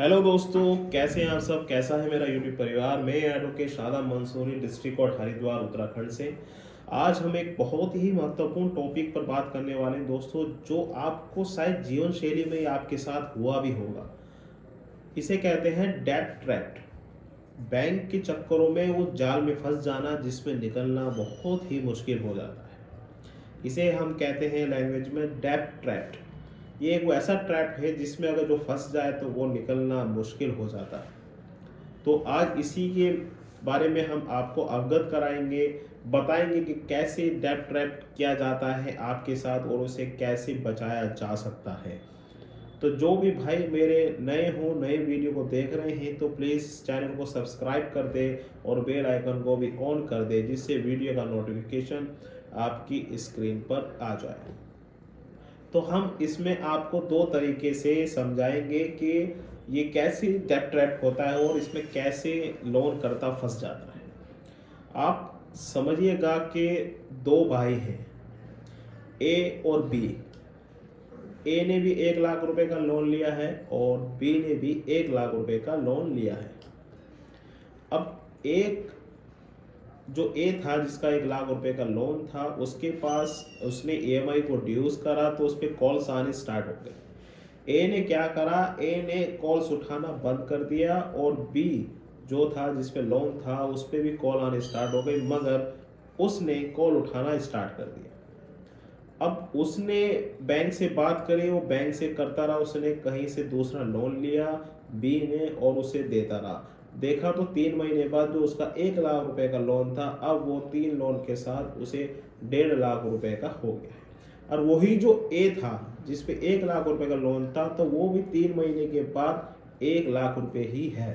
Hello दोस्तों, कैसे हैं आप सब। कैसा है मेरा यूट्यूब परिवार। मैं advocate Shadab Mansoori, district court Haridwar Uttarakhand से। आज हम एक बहुत ही महत्वपूर्ण टॉपिक पर बात करने वाले हैं दोस्तों, जो आपको शायद जीवन शैली में आपके साथ हुआ भी होगा। इसे कहते हैं डेट ट्रैप। बैंक के चक्करों में वो जाल में फंस जाना जिसमें निकलना बहुत ही मुश्किल हो जाता है। इसे हम कहते हैं लैंग्वेज में डेट ट्रैप। ये एक ऐसा ट्रैप है जिसमें अगर जो फंस जाए तो वो निकलना मुश्किल हो जाता है। तो आज इसी के बारे में हम आपको अवगत कराएंगे, बताएंगे कि कैसे डेट ट्रैप किया जाता है आपके साथ और उसे कैसे बचाया जा सकता है। तो जो भी भाई मेरे नए वीडियो को देख रहे हैं तो प्लीज़ चैनल को सब्सक्राइब कर दे और बेल आइकन को भी ऑन कर दे, जिससे वीडियो का नोटिफिकेशन आपकी स्क्रीन पर आ जाए। तो हम इसमें आपको दो तरीके से समझाएंगे कि ये कैसे डेट ट्रैप होता है और इसमें कैसे लोन करता फंस जाता है। आप समझिएगा कि दो भाई हैं, ए और बी। ए ने भी 1 लाख रुपए का लोन लिया है और बी ने भी 1 लाख रुपए का लोन लिया है। अब एक जो ए था जिसका 1 लाख रुपए का लोन था, उसके पास उसने ईएमआई को ड्यूज करा तो उस पर कॉल्स आने स्टार्ट हो गए। ए ने क्या करा, ए ने कॉल्स उठाना बंद कर दिया और बी जो था जिस पे लोन था उस पे भी कॉल आने स्टार्ट हो गई, मगर उसने कॉल उठाना स्टार्ट कर दिया। अब उसने बैंक से बात करी, वो बैंक से करता रहा, उसने कहीं से दूसरा लोन लिया बी ने और उसे देता रहा। देखा तो 3 महीने बाद जो उसका 1 लाख रुपए का लोन था, अब वो 3 लोन के साथ उसे 1.5 लाख रुपए का हो गया है। और वही जो ए था जिसपे 1 लाख रुपए का लोन था, तो वो भी 3 महीने के बाद 1 लाख रुपए ही है।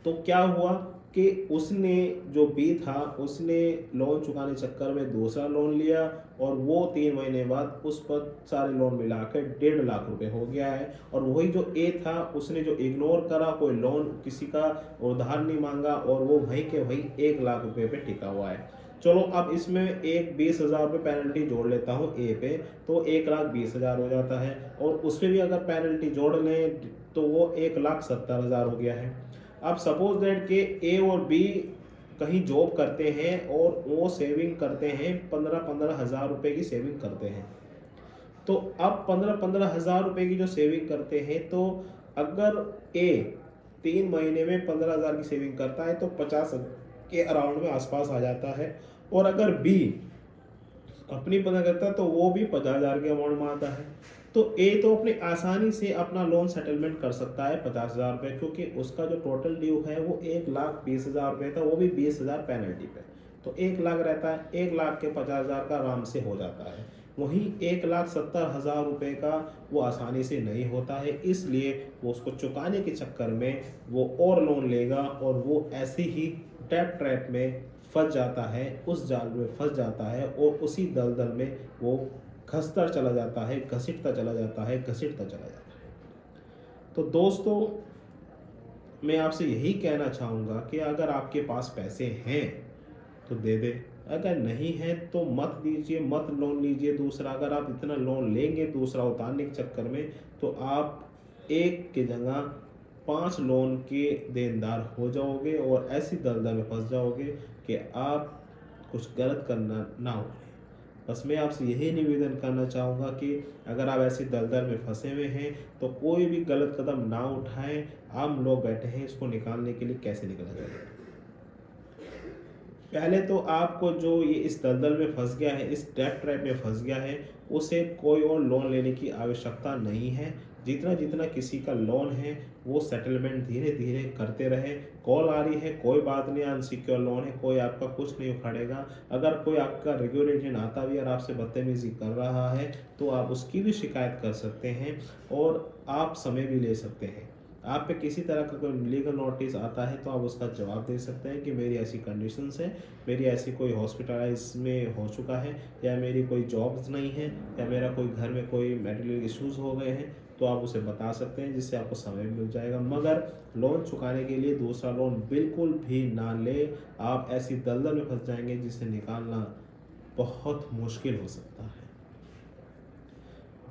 तो क्या हुआ कि उसने जो बी था उसने लोन चुकाने चक्कर में दूसरा लोन लिया और वो 3 महीने बाद उस पर सारे लोन मिलाकर 1.5 लाख रुपए हो गया है। और वही जो ए था उसने जो इग्नोर करा, कोई लोन किसी का उधार नहीं मांगा और वो वहीं के वहीं 1 लाख रुपए पे टिका हुआ है। चलो अब इसमें एक 20,000 रुपये पेनल्टी जोड़ लेता हूँ ए पे, तो 1,20,000 हो जाता है। और उसमें भी अगर पेनल्टी जोड़ लें तो वो 1,70,000 हो गया है। अब सपोज दैट के ए और बी कहीं जॉब करते हैं और वो सेविंग करते हैं, 15-15 हज़ार रुपए की सेविंग करते हैं। तो अब 15-15 हज़ार रुपए की जो सेविंग करते हैं, तो अगर ए 3 महीने में 15,000 की सेविंग करता है तो 50 के अराउंड में आसपास आ जाता है। और अगर बी अपनी पता करता है तो वो भी 50,000 के अमाउंट में आता है। तो ए तो अपने आसानी से अपना लोन सेटलमेंट कर सकता है 50,000 रुपये, क्योंकि उसका जो टोटल ड्यू है वो 1,20,000 रुपये था, वो भी 20,000 पेनल्टी पे। तो 1 लाख रहता है, 1 लाख के 50,000 का आराम से हो जाता है। वहीं 1,70,000 रुपये का वो आसानी से नहीं होता है, इसलिए वो उसको चुकाने के चक्कर में वो और लोन लेगा और वो ऐसे ही डेट ट्रैप में फंस जाता है, उस जाल में फंस जाता है और उसी दलदल में वो खसता चला जाता है, घसीटता चला जाता है, घसीटता चला जाता है। तो दोस्तों, मैं आपसे यही कहना चाहूँगा कि अगर आपके पास पैसे हैं तो दे दे, अगर नहीं है तो मत दीजिए, मत लोन लीजिए दूसरा। अगर आप इतना लोन लेंगे दूसरा उतारने के चक्कर में तो आप एक की जगह 5 लोन के देनदार हो जाओगे और ऐसी दलदल में फंस जाओगे कि आप कुछ गलत करना ना हो। बस मैं आपसे यही निवेदन करना चाहूँगा कि अगर आप ऐसी दलदल में फंसे हुए हैं तो कोई भी गलत कदम ना उठाएं। हम लोग बैठे हैं इसको निकालने के लिए, कैसे निकला जाए। पहले तो आपको जो ये इस दलदल में फंस गया है, इस डेट ट्रैप में फंस गया है, उसे कोई और लोन लेने की आवश्यकता नहीं है। जितना जितना किसी का लोन है वो सेटलमेंट धीरे धीरे करते रहे। कॉल आ रही है, कोई बात नहीं, अनसिक्योर लोन है, कोई आपका कुछ नहीं उखाड़ेगा। अगर कोई आपका रेगुलर एजेंट आता भी और आपसे बदतमीजी कर रहा है तो आप उसकी भी शिकायत कर सकते हैं और आप समय भी ले सकते हैं। आप पे किसी तरह का कोई लीगल नोटिस आता है तो आप उसका जवाब दे सकते हैं कि मेरी ऐसी कंडीशंस है, मेरी ऐसी कोई हॉस्पिटलाइज में हो चुका है, या मेरी कोई जॉब्स नहीं है, या मेरा कोई घर में कोई मेडिकल इश्यूज़ हो गए हैं, तो आप उसे बता सकते हैं, जिससे आपको समय भी मिल जाएगा। मगर लोन चुकाने के लिए दूसरा लोन बिल्कुल भी ना ले, आप ऐसी दलदल में फंस जाएंगे जिससे निकालना बहुत मुश्किल हो सकता है।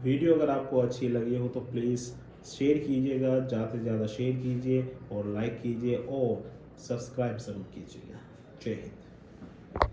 वीडियो अगर आपको अच्छी लगी हो तो प्लीज़ शेयर कीजिएगा, ज़्यादा से ज़्यादा शेयर कीजिए और लाइक कीजिए और सब्सक्राइब ज़रूर कीजिएगा। जय हिंद।